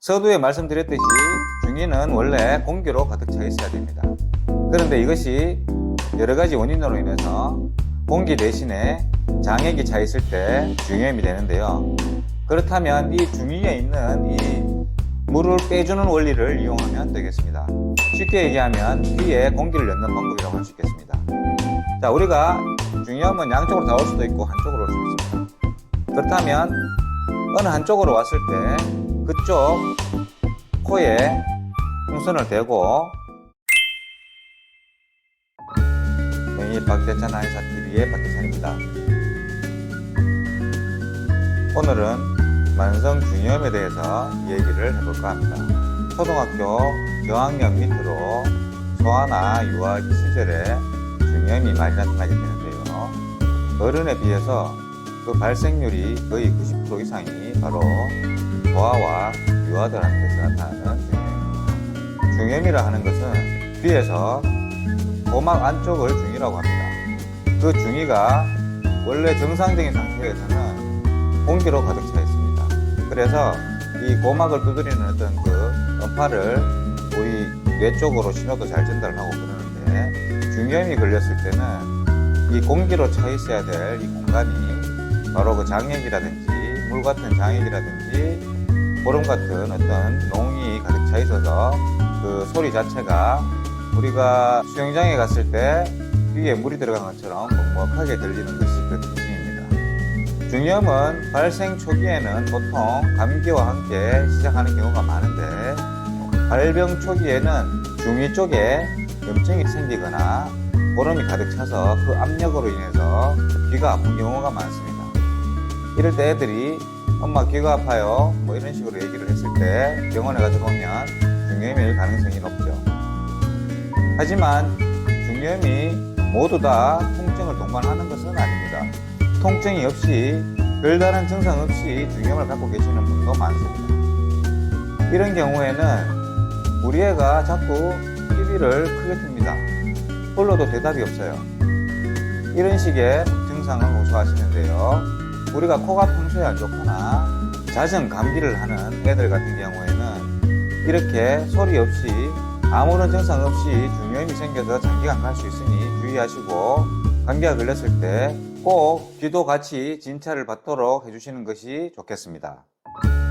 서두에 말씀드렸듯이 중이는 원래 공기로 가득 차 있어야 됩니다. 그런데 이것이 여러 가지 원인으로 인해서 공기 대신에 장액이 차 있을 때 중이염이 되는데요. 그렇다면 이 중위에 있는 이 물을 빼주는 원리를 이용하면 되겠습니다. 쉽게 얘기하면 귀에 공기를 넣는 방법이라고 할 수 있겠습니다. 자, 우리가 중이염은 양쪽으로 다 올 수도 있고 한쪽으로 올 수 있습니다. 그렇다면 어느 한쪽으로 왔을 때 그쪽 코에 풍선을 대고 이 박대찬 한의사TV의 박대찬입니다. 오늘은 만성 중이염에 대해서 얘기를 해볼까 합니다. 초등학교 저학년 밑으로 소아나 유아 시절에 중이염이 많이 나타나게 되는데요. 어른에 비해서 그 발생률이 거의 90% 이상이 바로 소아와 유아들한테서 나타나는 중이염입니다. 중이염이라 하는 것은 귀에서 고막 안쪽을 중이라고 합니다. 그 중이가 원래 정상적인 상태에서는 공기로 가득 차 있습니다. 그래서 이 고막을 두드리는 어떤 그 음파를 우리 뇌 쪽으로 신호도 잘 전달을 하고 그러는데, 중이염이 걸렸을 때는 이 공기로 차 있어야 될 이 공간이 바로 그 장액이라든지 물 같은 장액이라든지 보름 같은 어떤 농이 가득 차 있어서 그 소리 자체가 우리가 수영장에 갔을 때 귀에 물이 들어간 것처럼 먹먹하게 들리는 것이 그 특징입니다. 중이염은 발생 초기에는 보통 감기와 함께 시작하는 경우가 많은데, 발병 초기에는 중위 쪽에 염증이 생기거나 보름이 가득 차서 그 압력으로 인해서 귀가 아픈 경우가 많습니다. 이럴 때 애들이 엄마 귀가 아파요 뭐 이런 식으로 얘기를 했을 때 병원에 가서 보면 중이염일 가능성이 높죠. 하지만 중이염이 모두 다 통증을 동반하는 것은 아닙니다. 통증이 없이 별다른 증상 없이 중이염을 갖고 계시는 분도 많습니다. 이런 경우에는 우리 애가 자꾸 TV를 크게 틉니다. 불러도 대답이 없어요. 이런 식의 증상을 호소하시는데요. 우리가 코가 평소에 안 좋거나 잦은 감기를 하는 애들 같은 경우에는 이렇게 소리 없이 아무런 증상 없이 중이염이 생겨서 장기간 갈 수 있으니 주의하시고, 감기가 걸렸을 때 꼭 귀도 같이 진찰을 받도록 해주시는 것이 좋겠습니다.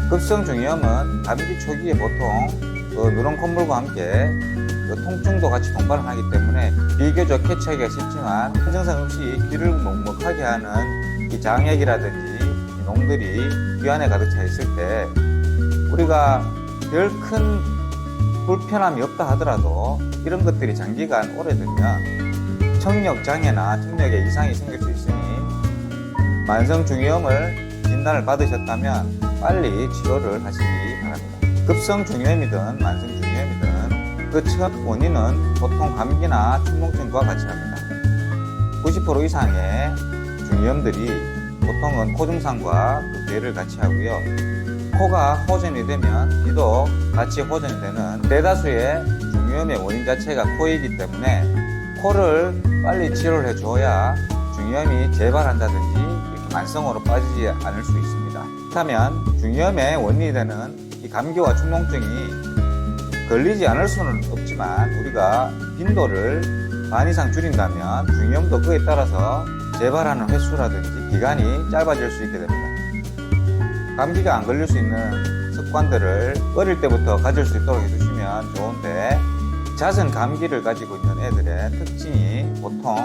급성 중이염은 감기 초기에 보통 그 누런 콧물과 함께 그 통증도 같이 동반을 하기 때문에 비교적 캐치하기가 쉽지만 증상 없이 귀를 먹먹하게 하는 이 장액이라든지 이 농들이 귀 안에 가득 차 있을 때 우리가 별 큰 불편함이 없다 하더라도 이런 것들이 장기간 오래되면 청력 장애나 청력에 이상이 생길 수 있으니 만성 중이염을 진단을 받으셨다면 빨리 치료를 하시기 바랍니다. 급성 중이염이든 만성 중이염이든 그 첫 원인은 보통 감기나 축농증과 같이 합니다. 90% 이상의 중이염들이 보통은 코 증상과 그 괴를 같이 하고요. 코가 호전이 되면 귀도 같이 호전이 되는 대다수의 중이염의 원인 자체가 코이기 때문에 코를 빨리 치료를 해줘야 중이염이 재발한다든지 이렇게 만성으로 빠지지 않을 수 있습니다. 그렇다면 중이염의 원인이 되는 이 감기와 축농증이 걸리지 않을 수는 없지만 우리가 빈도를 반 이상 줄인다면 중이염도 그에 따라서 재발하는 횟수라든지 기간이 짧아질 수 있게 됩니다. 감기가 안 걸릴 수 있는 습관들을 어릴 때부터 가질 수 있도록 해주시면 좋은데, 잦은 감기를 가지고 있는 애들의 특징이 보통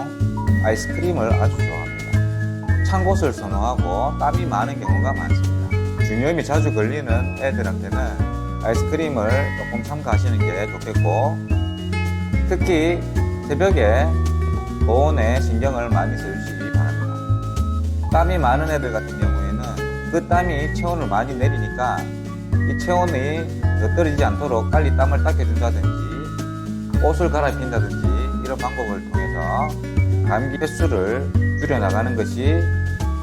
아이스크림을 아주 좋아합니다. 찬 곳을 선호하고 땀이 많은 경우가 많습니다. 중이염이 자주 걸리는 애들한테는 아이스크림을 조금 삼가하시는 게 좋겠고, 특히 새벽에 보온에 신경을 많이 써주시기 바랍니다. 땀이 많은 애들 같은 경우에는 그 땀이 체온을 많이 내리니까 이 체온이 더 떨어지지 않도록 빨리 땀을 닦여준다든지 옷을 갈아입힌다든지 이런 방법을 통해서 감기 횟수를 줄여나가는 것이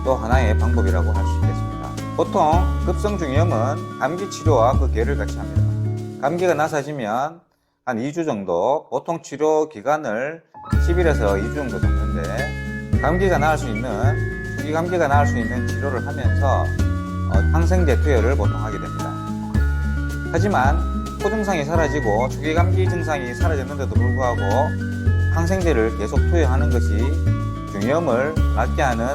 또 하나의 방법이라고 할 수 있겠습니다. 보통 급성 중이염은 감기 치료와 그 괴를 같이 합니다. 감기가 나서지면 한 2주 정도, 보통 치료 기간을 10일에서 2주 정도 잡는데, 감기가 나을 수 있는, 초기 감기가 나을 수 있는 치료를 하면서 항생제 투여를 보통 하게 됩니다. 하지만 코 증상이 사라지고 초기 감기 증상이 사라졌는데도 불구하고 항생제를 계속 투여하는 것이 중이염을 낫게 하는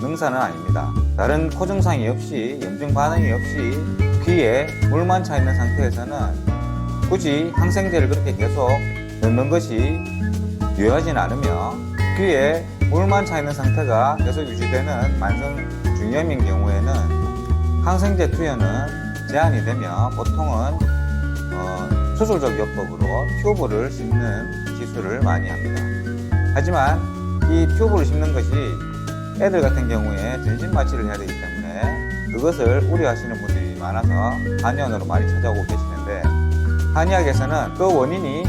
능사는 아닙니다. 다른 코 증상이 없이 염증 반응이 없이 귀에 물만 차 있는 상태에서는 굳이 항생제를 그렇게 계속 넣는 것이 유효하진 않으며, 귀에 물만 차 있는 상태가 계속 유지되는 만성 중이염인 경우에는 항생제 투여는 제한이 되며 보통은 수술적 요법으로 튜브를 심는 기술을 많이 합니다. 하지만 이 튜브를 심는 것이 애들 같은 경우에 전신 마취를 해야 되기 때문에 그것을 우려하시는 분들이 많아서 한의원으로 많이 찾아오고 계시는데, 한의학에서는 그 원인이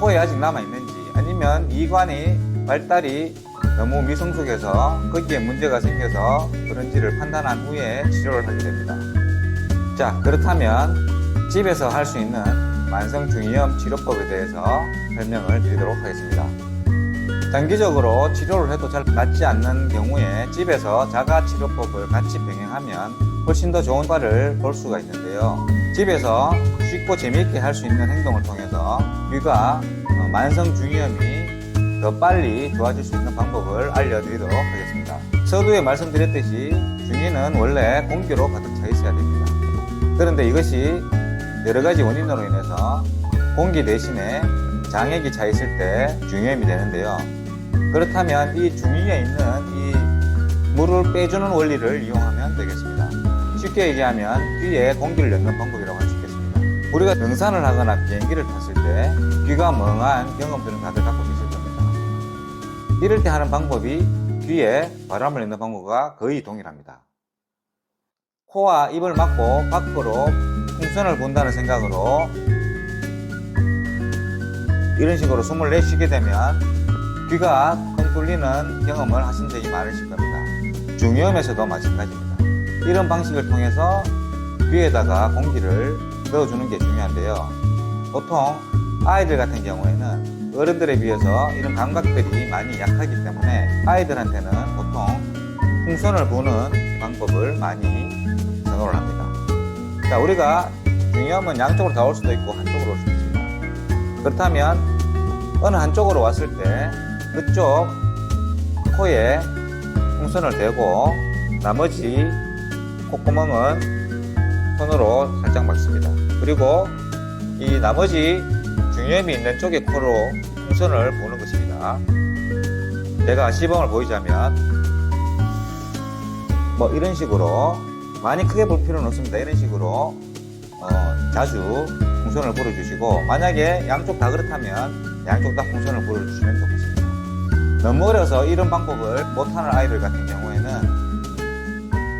코에 아직 남아있는지 아니면 이관이 발달이 너무 미성숙해서 거기에 문제가 생겨서 그런지를 판단한 후에 치료를 하게 됩니다. 자, 그렇다면 집에서 할 수 있는 만성 중이염 치료법에 대해서 설명을 드리도록 하겠습니다. 장기적으로 치료를 해도 잘 낫지 않는 경우에 집에서 자가 치료법을 같이 병행하면 훨씬 더 좋은 효과를 볼 수가 있는데요. 집에서 쉽고 재미있게 할 수 있는 행동을 통해서 귀가 만성 중이염이 더 빨리 좋아질 수 있는 방법을 알려드리도록 하겠습니다. 서두에 말씀드렸듯이 중이는 원래 공기로 가득 차 있어야 됩니다. 그런데 이것이 여러 가지 원인으로 인해서 공기 대신에 장액이 차 있을 때 중이염이 되는데요. 그렇다면 이 중이에 있는 이 물을 빼주는 원리를 이용하면 되겠습니다. 쉽게 얘기하면 귀에 공기를 넣는 방법이라고 할 수 있겠습니다. 우리가 등산을 하거나 비행기를 탔을 때 귀가 멍한 경험들은 다들 갖고 계실 겁니다. 이럴 때 하는 방법이 귀에 바람을 넣는 방법과 거의 동일합니다. 코와 입을 막고 밖으로 풍선을 분다는 생각으로 이런 식으로 숨을 내쉬게 되면 귀가 뻥 뚫리는 경험을 하신 적이 많으실 겁니다. 중이염에서도 마찬가지입니다. 이런 방식을 통해서 귀에다가 공기를 넣어주는 게 중요한데요. 보통 아이들 같은 경우에는 어른들에 비해서 이런 감각들이 많이 약하기 때문에 아이들한테는 보통 풍선을 부는 방법을 많이 선호를 합니다. 자, 우리가 중이염은 양쪽으로 다 올 수도 있고 한쪽으로 올 수도 있습니다. 그렇다면 어느 한쪽으로 왔을 때 그쪽 코에 풍선을 대고 나머지 콧구멍은 손으로 살짝 막습니다. 그리고 이 나머지 중이염이 있는 쪽의 코로 풍선을 부는 것입니다. 제가 시범을 보이자면 뭐 이런 식으로, 많이 크게 불 필요는 없습니다. 이런 식으로 자주 풍선을 불어주시고, 만약에 양쪽 다 그렇다면 양쪽 다 풍선을 불어주시면 좋겠습니다. 너무 어려서 이런 방법을 못하는 아이들 같은 경우에는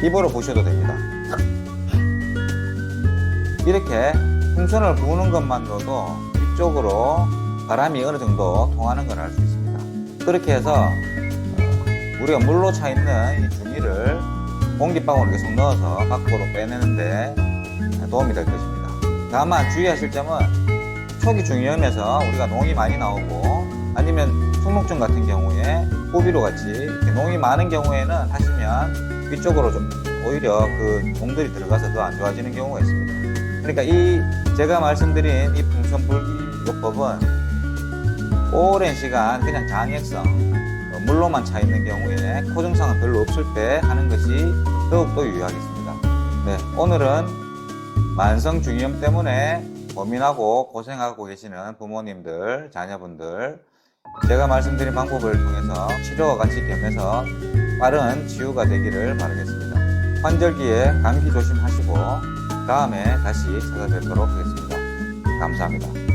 입으로 부셔도 됩니다. 이렇게 풍선을 부는 것만으로도 이쪽으로 바람이 어느 정도 통하는 걸 알 수 있습니다. 그렇게 해서 우리가 물로 차 있는 이 중이를 공기방울을 계속 넣어서 밖으로 빼내는데 도움이 될 것입니다. 다만 주의하실 점은 초기 중이염에서 우리가 농이 많이 나오고 아니면 충농증 같은 경우에 호비로 같이 이렇게 농이 많은 경우에는 하시면 위쪽으로 좀 오히려 그 농들이 들어가서 더 안 좋아지는 경우가 있습니다. 그러니까 이 제가 말씀드린 이 풍선 불기 요법은 오랜 시간 그냥 장액성 물로만 차 있는 경우에 코 증상은 별로 없을 때 하는 것이 더욱더 유효하겠습니다. 네, 오늘은 만성 중이염 때문에 고민하고 고생하고 계시는 부모님들, 자녀분들, 제가 말씀드린 방법을 통해서 치료와 같이 겸해서 빠른 치유가 되기를 바라겠습니다. 환절기에 감기 조심하시고 다음에 다시 찾아뵙도록 하겠습니다. 감사합니다.